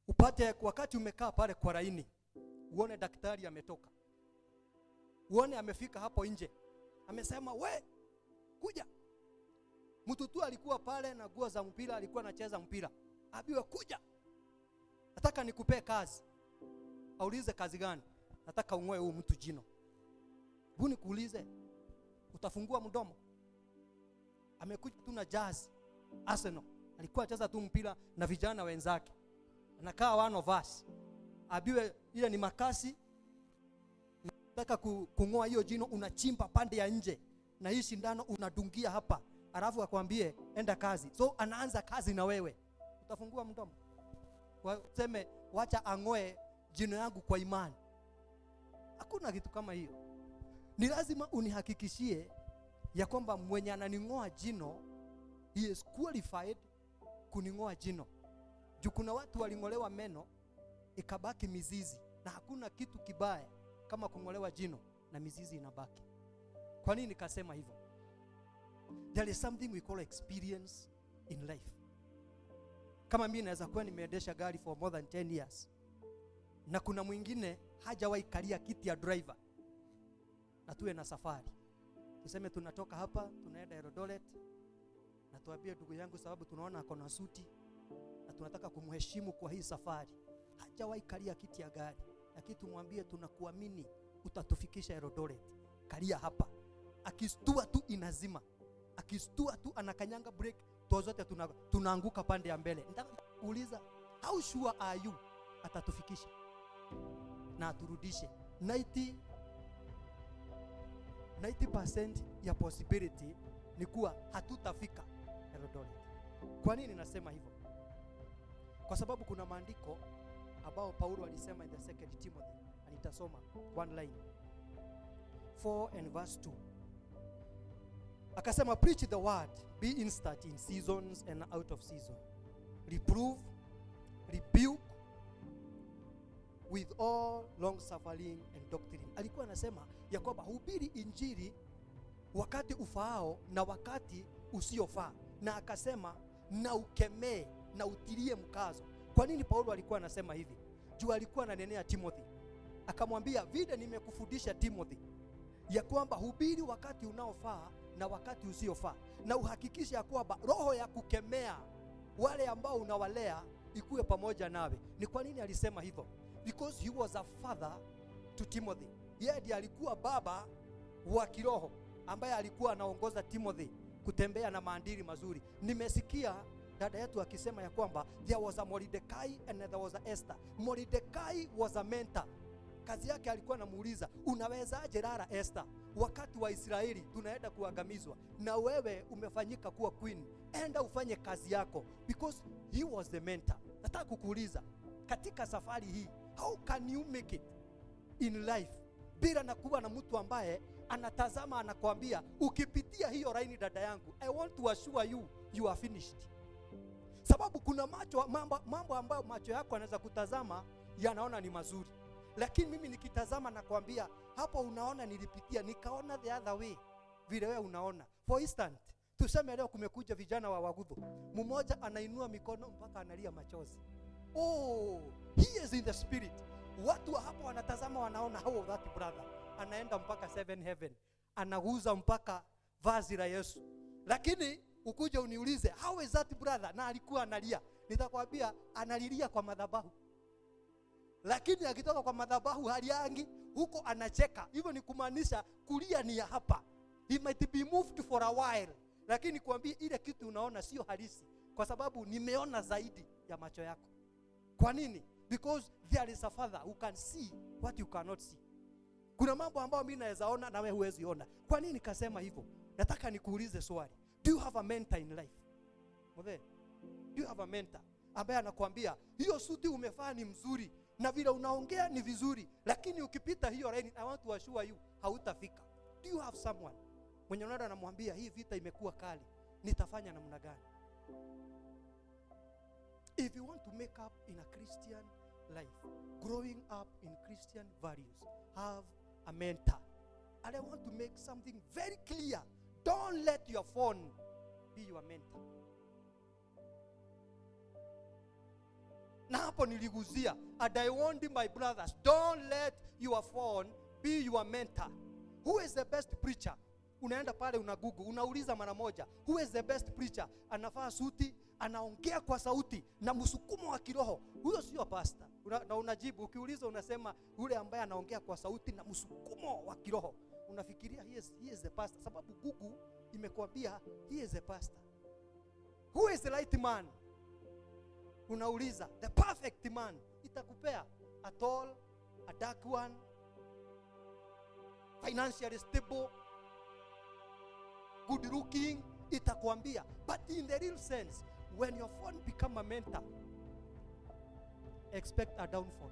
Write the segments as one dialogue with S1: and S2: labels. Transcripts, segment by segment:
S1: Upate wakati umekaa pale kwa laini, uone daktari ametoka, uone amefika hapo nje, amesema we kuja. Mtu tu alikuwa pale na nguo za mpira, alikuwa anacheza mpira, abiwe kuja, nataka nikupe kazi. Aulize kazi gani? Nataka ungoe huyu mtu jino. Buni kuulize, utafungua mdomo? Amekuja tu na jazz Arsenal, alikuwa anacheza tu mpira na vijana wenzake, anakaa one of us, abiwe ile ni makasi, nataka kungoa hiyo jino, unachimba pande ya nje na hii sindano unadungia hapa, alafu akwambie enda kazi. So anaanza kazi na wewe, utafungua mdomo? Waseme wacha angoe jino yangu kwa imani? Hakuna kitu kama hiyo. Ni lazima unihakikishie ya kwamba mwenye ananingoa jino he is qualified kuningoa jino. Juu kuna watu walingolewa meno ikabaki mizizi, na hakuna kitu kibaya kama kungolewa jino na mizizi inabaki. Kwa nini nikasema hivyo? There is something we call experience in life. Kama mimi naweza kuwa nimeendesha gari for more than 10 years na kuna mwingine hajawahi kalia kiti ya driver, na tuwe na safari, tuseme tunatoka hapa tunaenda Eldoret, na tuambie ndugu yangu, sababu tunaona ako na suti na tunataka kumheshimu kwa hii safari, hajawahi kalia kiti ya gari, lakini tumwambie tunakuamini utatufikisha Eldoret, kalia hapa. Akistua tu inazima, akistua tu anakanyanga brake, zote tunaanguka pande ya mbele. Nataka kuuliza, how sure are you atatufikisha na aturudishe? 90% ya possibility ni kuwa hatutafika Eldoret. Kwa nini nasema hivyo? Kwa sababu kuna maandiko ambao Paulo alisema in the second Timothy, anitasoma one line 4 and verse 2. Akasema, preach the word, be instant in seasons and out of season, reprove, rebuke with all long suffering and doctrine. Alikuwa anasema ya kwamba hubiri injili wakati ufaao na wakati usiofaa, na akasema na ukemee na utilie mkazo. Kwa nini Paulo alikuwa anasema hivi? Juu alikuwa ananenea Timothy, akamwambia vile nimekufundisha Timothy ya kwamba hubiri wakati unaofaa na wakati usiofaa, na uhakikishe ya kwamba roho ya kukemea wale ambao unawalea ikuwe pamoja nawe. Ni kwa nini alisema hivyo? Because he was a father to Timothy. Yeye ndiye alikuwa baba wa kiroho ambaye alikuwa anaongoza Timothy kutembea na maadili mazuri. Nimesikia dada yetu akisema ya kwamba there was a Mordecai and there was a Esther. Mordecai was a mentor. Kazi yake alikuwa anamuuliza, unawezaje rara Esther, wakati wa Israeli tunaenda kuangamizwa na wewe umefanyika kuwa queen, enda ufanye kazi yako. Because he was the mentor. Nataka kukuuliza katika safari hii, how can you make it in life bila na kuwa na mtu ambaye anatazama anakuambia, ukipitia hiyo line dada yangu, I want to assure you you are finished. Sababu kuna mambo ambayo macho yako yanaweza kutazama yanaona ni mazuri, lakini mimi nikitazama na kuambia, hapo unaona nilipitia, nikaona the other way vile wewe unaona. For instance, tuseme leo kumekuja vijana wa Wagudho, mmoja anainua mikono mpaka analia machozi. Oh, he is in the spirit. Watu hapo wanatazama wanaona, how that brother anaenda mpaka 7 heaven, anaguza mpaka vazi la Yesu. Lakini ukuje uniulize, how is that brother, na alikuwa analia, nitakwambia analilia kwa madhabahu. Lakini akitoka kwa madhabahu haliangi, huko anacheka. Hivyo ni kumaanisha kulia ni ya hapa. He might be moved for a while, lakini kuambia ile kitu unaona sio halisi, kwa sababu nimeona zaidi ya macho yako. Kwa nini? Because there is a father who can see what you cannot see. Kuna mambo ambayo mimi naweza ona na wewe huwezi ona. Kwa nini nikasema hivyo? Nataka nikuulize swali. Do you have a mentor in life? Mother, do you have a mentor ambaye anakuambia hiyo suti umefanya ni mzuri na vile unaongea ni vizuri, lakini ukipita hiyo line, I want to assure you hautafika? Do you have someone mwenye unaenda anamwambia hii vita imekuwa kali, nitafanya namna gani? If you want to make up in a Christian life, growing up in Christian values, have a mentor. And I want to make something very clear. Don't let your phone be your mentor. Na hapo niliguzia, and I warned my brothers, don't let your phone be your mentor. Who is the best preacher? Unaenda pale una Google, unauliza mara moja, who is the best preacher? Anavaa suti, anaongea kwa sauti na msukumo wa kiroho. Huyo sio pastor. Na unajibu, ukiuliza unasema yule ambaye anaongea kwa sauti na msukumo wa kiroho. Unafikiria he is the pastor, sababu Google imekwambia he is the pastor. Who is the right man? Unauliza the perfect man, itakupea a tall, a dark one, financially stable, good looking, itakwambia. But in the real sense, when your phone become a mentor, expect a downfall.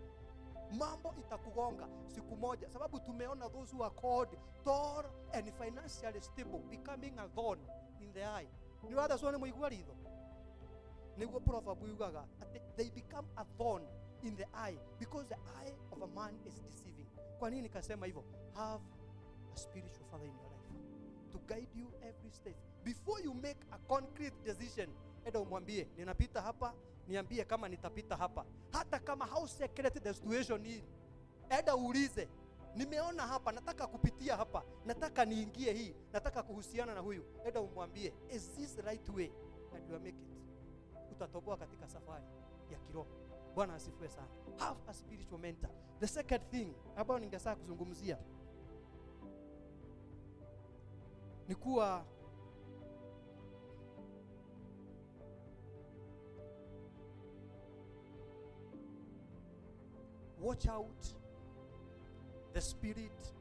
S1: Mambo itakugonga siku moja, sababu tumeona those who are called tall and financially stable becoming a thorn in the eye. Ni wada sone muigua ritho. Niguo proverb yugaga, they become a thorn in the eye because the eye of a man is deceiving. Kwa nini nikasema hivyo? Have a spiritual father in your life to guide you every step. Before you make a concrete decision, enda umwambie, ninapita hapa, niambie kama nitapita hapa. Hata kama how secret the situation is, enda uulize, nimeona hapa, nataka kupitia hapa, nataka niingie hii, nataka kuhusiana na huyu. Enda umwambie, is this the right way? And you will make it. Utatoboa katika safari ya kiroho. Bwana asifiwe sana. Have a spiritual mentor. The second thing ambayo ningetaka kuzungumzia ni kuwa watch out the spirit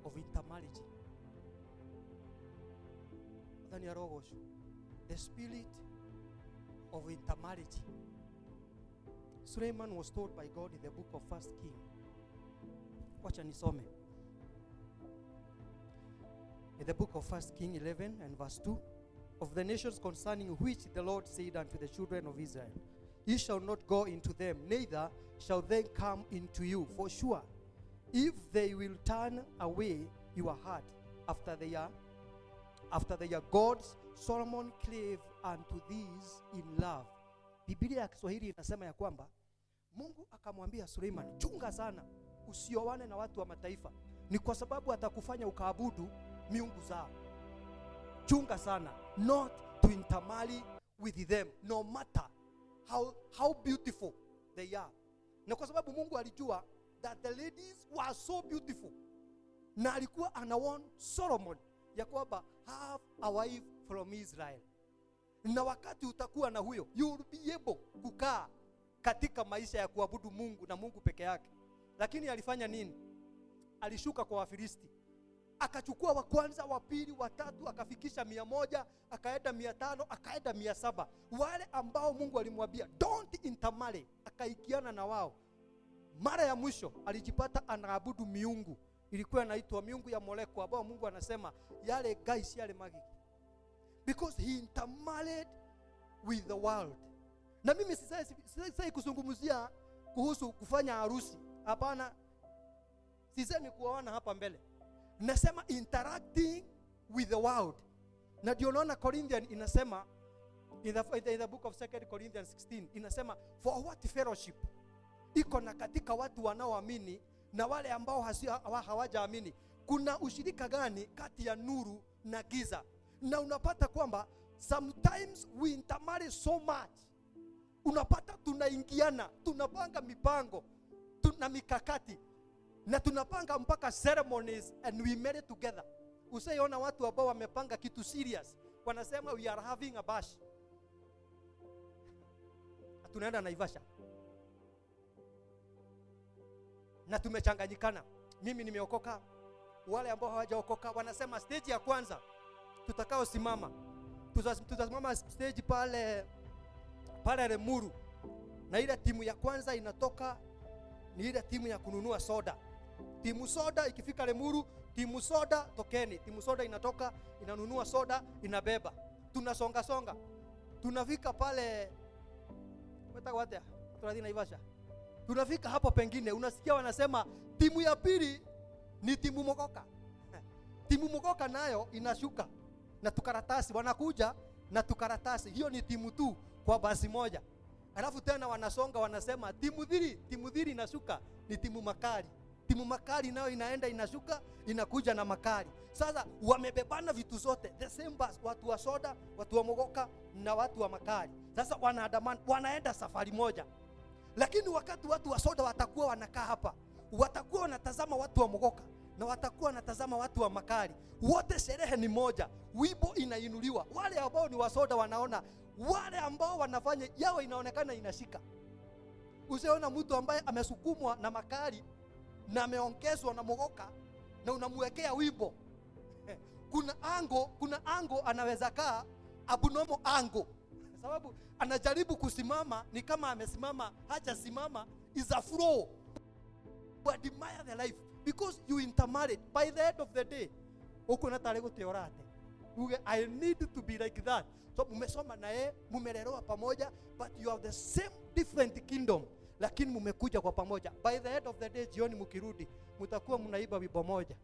S1: of intermarriage. The spirit of intermarriage. Suleiman was told by God in the book of 1 King. Wacha nisome. In the book of 1 King 11 and verse 2, of the nations concerning which the Lord said unto the children of Israel, ye shall not go into them, neither shall they come into you, for sure, if they will turn away your heart after their gods, Solomon clave unto these in love. Biblia ya Kiswahili inasema ya kwamba Mungu akamwambia Suleiman, chunga sana usioane na watu wa mataifa, ni kwa sababu atakufanya ukaabudu miungu zao. Chunga sana not to intermarry with them, no matter how beautiful they are. Na kwa sababu Mungu alijua that the ladies were so beautiful, na alikuwa anawarn Solomon ya kwamba have a wife from Israel. Na wakati utakuwa na huyo, you will be able kukaa katika maisha ya kuabudu Mungu na Mungu peke yake. Lakini alifanya nini? Alishuka kwa Wafilisti, akachukua wa kwanza, wa pili, wa tatu, akafikisha 100, akaenda 500, akaenda 700. Wale ambao Mungu alimwambia don't intermarry, akaikiana na wao. Mara ya mwisho alijipata anaabudu miungu, ilikuwa inaitwa miungu ya Moleko, ambao Mungu anasema yale guys yale magi, because he intermarried with the world. Na mimi sisai kuzungumzia kuhusu kufanya harusi, hapana, sisemi kuoana hapa mbele, nasema interacting with the world. Na ndio unaona Corinthians inasema in the book of 2 Corinthians 16 inasema for what fellowship iko na katika watu wanaoamini na wale ambao hawajaamini. Kuna ushirika gani kati ya nuru na giza? Na unapata kwamba sometimes we intermarry so much, unapata tunaingiana, tunapanga mipango, tuna mikakati, na tunapanga mpaka ceremonies and we marry together. Usaiona watu ambao wamepanga kitu serious, wanasema we are having a bash, tunaenda Naivasha na tumechanganyikana. Mimi nimeokoka, wale ambao hawajaokoka wanasema stage ya kwanza tutakao simama, tutasimama stage pale Lemuru, na ile timu ya kwanza inatoka ni ile timu ya kununua soda. Timu soda ikifika Lemuru, timu soda tokeni, timu soda inatoka inanunua soda, inabeba, tunasonga songa, tunafika pale wata tunadina Naivasha. Tunafika hapo, pengine unasikia wanasema timu ya pili ni timu Mogoka. Timu Mogoka nayo inashuka na tukaratasi, wanakuja na tukaratasi. Hiyo ni timu tu kwa basi moja. Alafu tena wanasonga wanasema timu dhiri inashuka ni timu makali. Timu makali nayo inaenda inashuka inakuja na makali. Sasa wamebebana vitu zote, the same bus, watu wa soda, watu wa mogoka na watu wa makali. Sasa wanaandamana, wanaenda safari moja. Lakini wakati watu wa soda watakuwa wanakaa hapa, watakuwa wanatazama watu wa mogoka na watakuwa wanatazama watu wa makali. Wote sherehe ni moja, wimbo inainuliwa. Wale ambao ni wa soda wanaona, wale ambao wanafanya yao inaonekana inashika. Usiona mtu ambaye amesukumwa na makali na ameongezwa na mogoka na unamwekea wimbo. Kuna ango anaweza kaa abnormal ango. Sababu anajaribu kusimama ni kama amesimama, hajasimama, is a flow. You admire the life because you intermarried. By the end of the day, uko na tare guteorate. I need to be like that. So mumesoma naye, mumelelewa pamoja, but you have the same different kingdom. Lakini mumekuja kwa pamoja. By the end of the day, jioni mkirudi, mtakuwa mnaiba wimbo moja.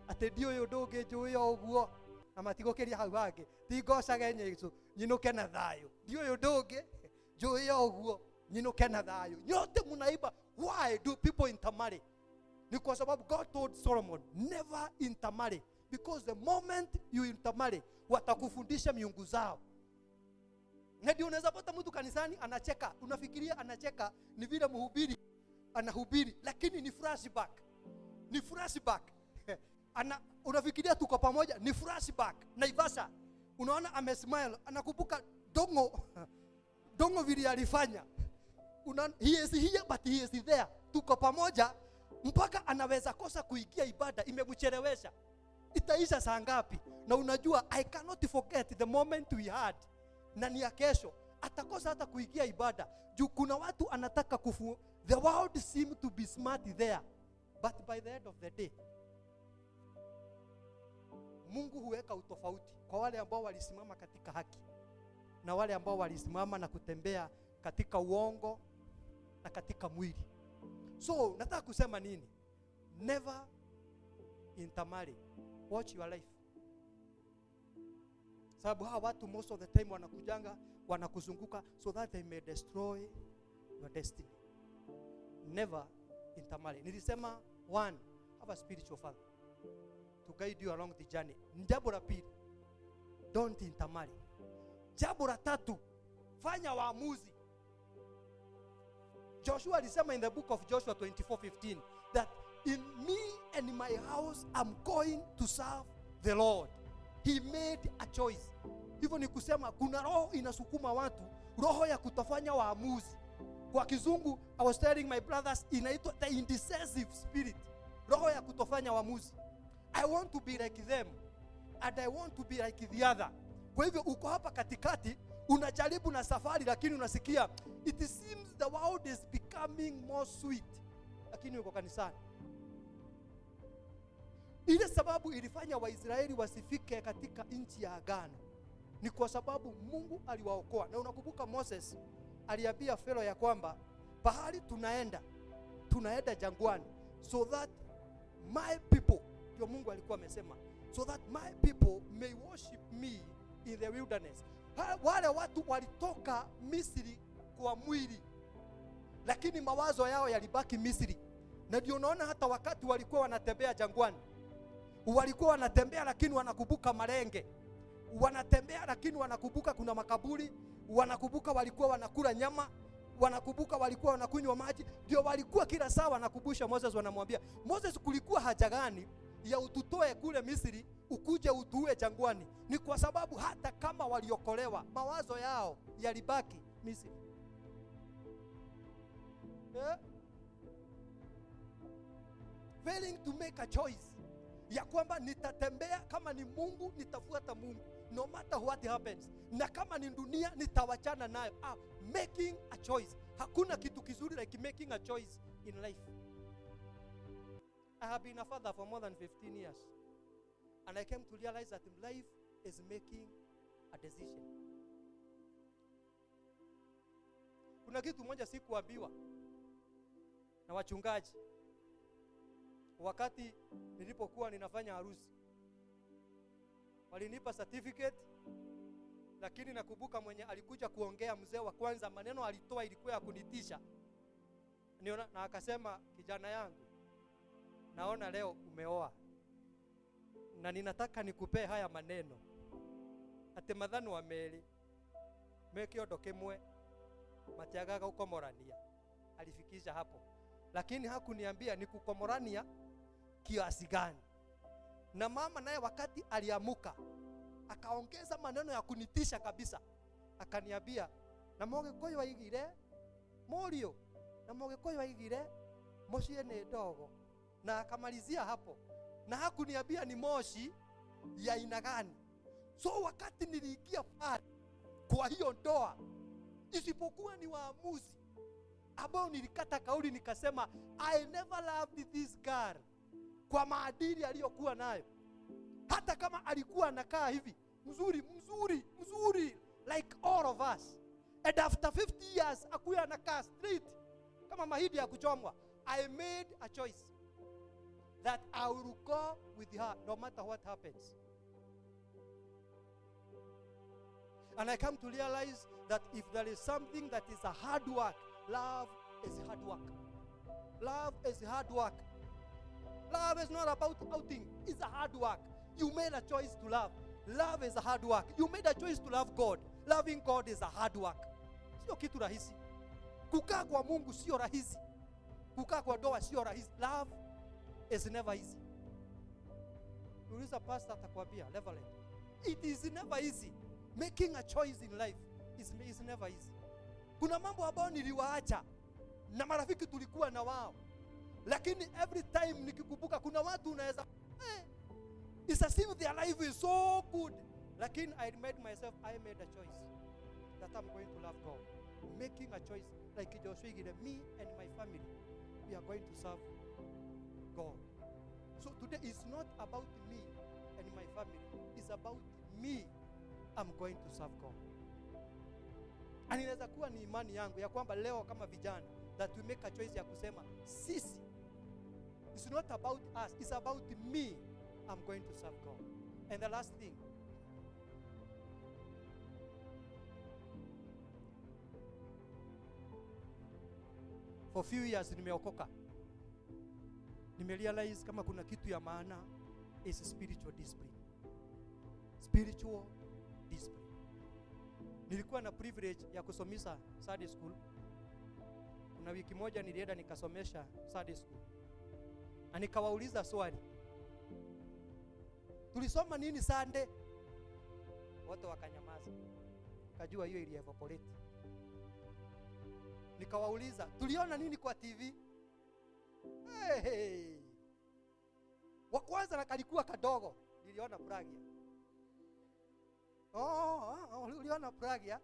S1: Ate dio yodoge joyo guo amatigokeria hau hage tigocage nyesu nyinuke na thayo dio yodoge joyo guo nyinuke na thayo. Nyote mnaiba. Why do people intermarry? Ni kwa sababu God told Solomon never intermarry, because the moment you intermarry watakufundisha miungu zao. Na ndio unaweza pata mtu kanisani anacheka, unafikiria anacheka ni vile mhubiri anahubiri, lakini ni flashback. Ni flashback. Unafikiria tuko pamoja, ni flashback. Naivasha unaona amesmile, anakumbuka dongo vile alifanya. He is here but he is there. Tuko pamoja mpaka anaweza kosa kuingia ibada, imemchelewesha. Itaisha saa ngapi? Na unajua I cannot forget the moment we had. Na ni ya kesho atakosa hata kuingia ibada. Juu kuna watu anataka the world seem to be smart there, but by the end of the day Mungu huweka utofauti kwa wale ambao walisimama katika haki na wale ambao walisimama na kutembea katika uongo na katika mwili. So nataka kusema nini? Never intermarry. Watch your life. Sababu hawa watu most of the time wanakujanga, wanakuzunguka so that they may destroy your destiny. Never intermarry. Nilisema one, have a spiritual father to guide you along the journey. Jambo la pili, don't intermarry. Jambo la tatu, fanya waamuzi. Joshua alisema in the book of Joshua 24:15 that in me and my house I'm going to serve the Lord. He made a choice. Hivyo ni kusema kuna roho inasukuma watu, roho ya kutofanya waamuzi. Kwa kizungu, I was telling my brothers, inaitwa the indecisive spirit. Roho ya kutofanya waamuzi. I want to be like them and I want to be like the other. Kwa hivyo uko hapa katikati, unajaribu na safari lakini unasikia it seems the world is becoming more sweet, lakini uko kanisani. Ile sababu ilifanya Waisraeli wasifike katika nchi ya agano ni kwa sababu Mungu aliwaokoa. Na unakumbuka Moses aliambia Farao ya kwamba pahali tunaenda jangwani so that my people, ndio Mungu alikuwa amesema, so that my people may worship me in the wilderness. Wale watu walitoka Misri kwa mwili, lakini mawazo yao yalibaki Misri. Na ndio unaona hata wakati walikuwa wanatembea jangwani, walikuwa wanatembea lakini wanakumbuka marenge, wanatembea lakini wanakumbuka kuna makaburi, wanakumbuka walikuwa wanakula nyama, wanakumbuka walikuwa wanakunywa maji. Ndio walikuwa kila saa wanakumbusha Moses, wanamwambia Moses, kulikuwa haja gani ya ututoe kule Misri ukuje utuue jangwani? Ni kwa sababu hata kama waliokolewa mawazo yao yalibaki Misri. Failing to make a choice ya kwamba nitatembea, kama ni Mungu nitafuata Mungu no matter what happens, na kama ni dunia nitawachana nayo. Making a choice. Hakuna kitu kizuri like making a choice in life. I have been a father for more than 15 years and I came to realize that life is making a decision. Kuna kitu moja sikuambiwa na wachungaji wakati nilipokuwa ninafanya harusi. Walinipa certificate Lakini nakumbuka mwenye alikuja kuongea mzee wa kwanza, maneno alitoa ilikuwa ya kunitisha. Niona na akasema, kijana yangu, naona leo umeoa. Na ninataka nikupee haya maneno. Ate madhano wa meli. Mekiondo kimwe matiagaga ukomorania. Alifikisha hapo. Lakini hakuniambia ni kukomorania kiasi gani. Na mama naye wakati aliamuka akaongeza maneno ya kunitisha kabisa. Akaniambia, na Mũgĩkũyũ waigire Mũriũ, na Mũgĩkũyũ waigire Mũciĩ nĩ ndogo. Na akamalizia hapo. Na hakuniambia ni moshi ya aina gani. So wakati niliingia pale kwa hiyo ndoa, isipokuwa ni waamuzi ambao nilikata kauli nikasema, I never loved this girl kwa maadili aliyokuwa nayo. Hata kama alikuwa anakaa hivi mzuri like all of us, and after 50 years akuya anakaa straight kama mahidi ya kuchomwa, I made a choice that I will go with her no matter what happens. And I come to realize that if there is something that is a hard work, love is hard work. Love is hard work. Love is not about outing. It's a hard work. You made a choice to love. Love is a hard work. You made a choice to love God. Loving God is a hard work. Sio kitu rahisi. Kukaa kwa Mungu sio rahisi. Kukaa kwa ndoa sio rahisi. Love is never easy. Uliza pastor atakwambia, Reverend, it is never easy. Making a choice in life is never easy. Kuna mambo ambayo niliwaacha na marafiki tulikuwa na wao. Lakini every time nikikumbuka kuna watu unaweza it's as if their life is so good. Lakini I made a choice that I'm going to love God. Making a choice like Joshua, me and my family, we are going to serve God. So today it's not about me and my family. It's about me. I'm going to serve God. And inaweza kuwa ni imani yangu ya kwamba leo kama vijana that we make a choice ya kusema sisi, it's not about us, it's about me. I'm going to serve God. And the last thing, for few years nimeokoka. Nimerealize kama kuna kitu ya maana is spiritual discipline. Spiritual discipline. Nilikuwa na privilege ya kusomesha Sunday school. Kuna wiki moja nilienda nikasomesha Sunday school. Na nikawauliza swali, tulisoma nini Sunday? Wote wakanyamaza. Kajua hiyo ili evaporate. Nikawauliza, tuliona nini kwa TV? Hey. Wa kwanza na kalikuwa kadogo, niliona Pragia. Uliona Pragia?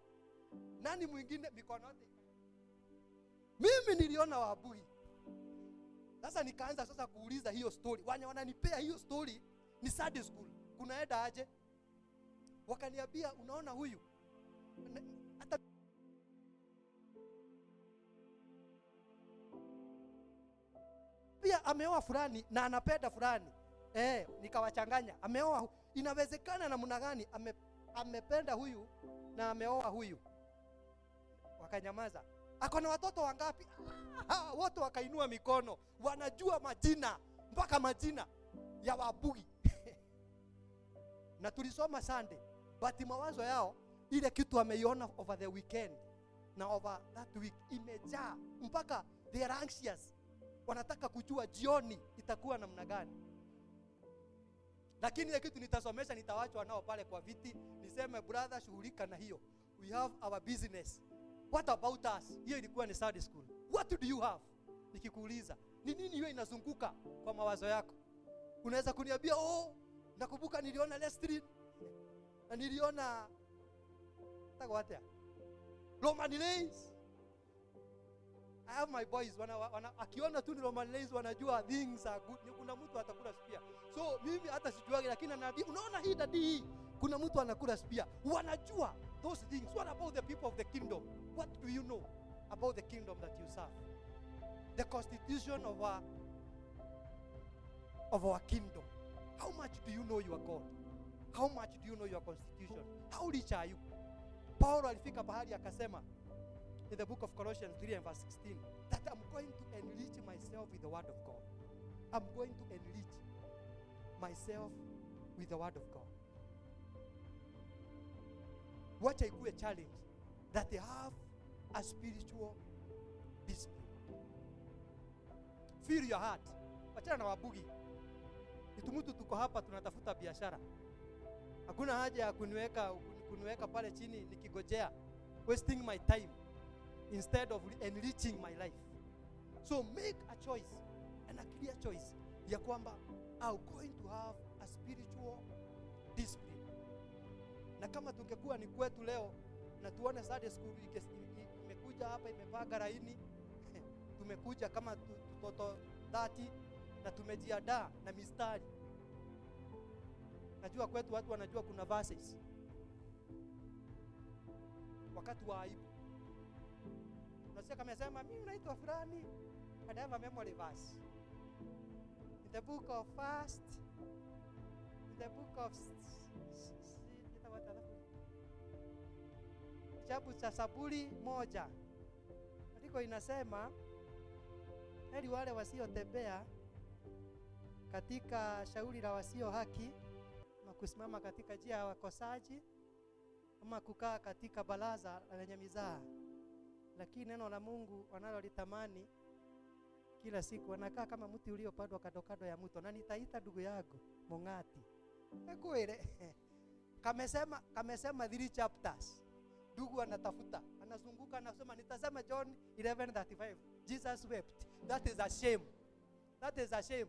S1: Nani mwingine mikono yote? Mimi niliona Wabui. Sasa nikaanza sasa kuuliza hiyo story. Wananipea hiyo story ni Sunday school. Kunaenda aje? Wakaniambia, unaona huyu? Hata pia ameoa fulani na anapenda fulani. Nikawachanganya. Ameoa, inawezekana namna gani amependa huyu na ameoa huyu? Wakanyamaza. Ako na watoto wangapi? Wote wakainua mikono. Wanajua majina, mpaka majina ya Wabui. Na tulisoma Sunday, but mawazo yao ile kitu ameiona over the weekend na over that week imejaa mpaka they are anxious. Wanataka kujua jioni itakuwa namna gani. Lakini ile kitu nitasomesha, nitawachwa nao pale kwa viti, niseme brother, shughulika na hiyo. We have our business. What about us? Hiyo ilikuwa ni Sunday school. What do you have? Nikikuuliza, ni nini hiyo inazunguka kwa mawazo yako? Unaweza kuniambia, nakumbuka niliona Leslie na niliona Tagwatea, Roman Lays. I have my boys akiona tu ni Roman Lays wanajua things are good. Kuna mtu atakula spia. So mimi hata sijuagi, lakini anaambia, unaona hii dadi, kuna mtu anakula spia. Wanajua those things. What about the people of the kingdom? What do you know about the kingdom that you serve? The constitution of our kingdom. How much do you know your God? How much do you know your constitution? How rich are you? Paulo alifika pahali akasema in the book of Colossians 3 and verse 16 that I'm going to enrich myself with the word of God. I'm going to enrich myself with the word of God. Wacha ikuwe challenge that they have a spiritual discipline. Feel your heart. Wachana na wabugi. Itumutu tuko hapa tunatafuta biashara. Hakuna haja ya kuniweka pale chini nikigojea, wasting my time instead of enriching my life. So make a choice, and a clear choice ya kwamba I'm going to have a spiritual discipline. Na kama tungekuwa ni kwetu leo na tuone Sunday school imekuja hapa imepanga laini tumekuja kama toto 30 na tumejiandaa na mistari. Najua kwetu watu wanajua kuna verses wakati wa aibu. Unasikia kama yasema mimi naitwa fulani, and I have a memory verse in the book of First, in the book of kitabu cha Zaburi 1 andiko inasema heri wale wasiotembea katika shauri la wasio haki, na kusimama katika njia ya wakosaji, ama kukaa katika baraza lenye mizaha, lakini neno la Mungu wanalolitamani kila siku wanakaa kama mti uliopandwa kando kando ya mto, na nitaita ndugu yangu mong'ati. Kweli kamesema 3 chapters. Ndugu anatafuta, anazunguka, anasema nitasema John 11:35. Jesus wept. That is a shame. That is a shame.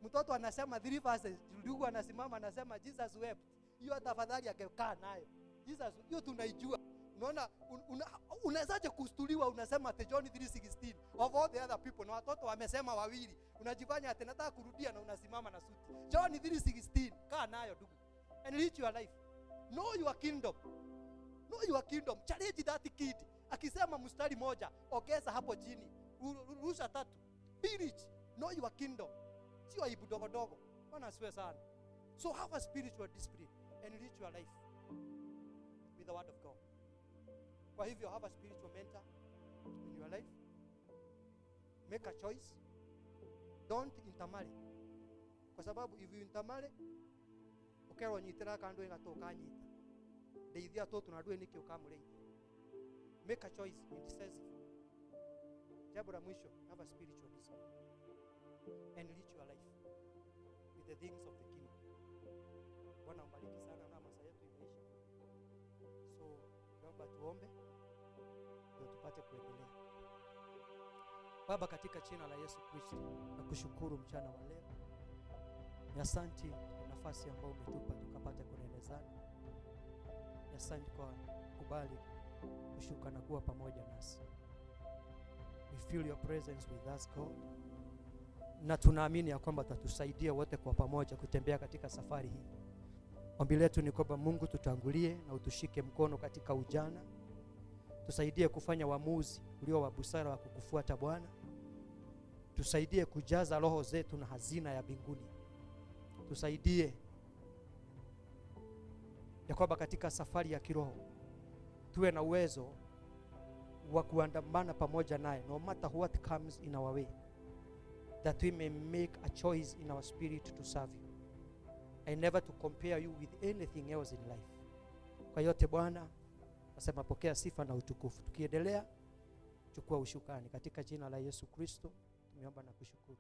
S1: Mtoto anasema 3 verses, ndugu anasimama anasema Jesus wept. Hiyo tafadhali angekaa nayo. Jesus, hiyo tunaijua. Unaona unawezaje kustuliwa unasema ati John 3:16 of all the other people, na watoto wamesema wawili, unajifanya ati nataka kurudia na unasimama na suti. John 3:16 kaa nayo ndugu. Enrich your life. Know your kingdom. Know your kingdom. Challenge that kid. Akisema mstari moja, ongeza hapo chini. Rusha 3. Be rich. Know your kingdom. Sio aibu dogo dogo. Bwana asiwe sana. So have a spiritual discipline. Enrich your life with the word of God. Kwa hivyo have a spiritual mentor in your life. Make a choice. Don't intermarry. Kwa sababu if you intermarry, ukero nyitira kando ingatoka nyita. Ndeithia to tunadue niki ukamurei. Make a choice, indecisive. Jambo la mwisho, have a spiritual discipline. Enrich your life with the things of the kingdom. Bwana mbariki sana na masaa yetu imeisha. So, naomba tuombe ndio tupate kuendelea. Baba, katika jina la Yesu Kristo, nakushukuru mchana wa leo. Asante kwa nafasi ambayo umetupa tukapate kuelezana. Asante kwa kubali kushuka na kuwa pamoja nasi. We feel your presence with us, God. Na tunaamini ya kwamba utatusaidia wote kwa pamoja kutembea katika safari hii. Ombi letu ni kwamba Mungu tutangulie na utushike mkono katika ujana. Tusaidie kufanya uamuzi ulio wa busara wa kukufuata Bwana. Tusaidie kujaza roho zetu na hazina ya mbinguni. Tusaidie ya kwamba katika safari ya kiroho tuwe na uwezo wa kuandamana pamoja naye, no matter what comes in our way, that we may make a choice in our spirit to serve you and never to compare you with anything else in life. Kwa yote Bwana, nasema pokea sifa na utukufu. Tukiendelea, chukua ushukani katika jina la Yesu Kristo tumeomba na kushukuru.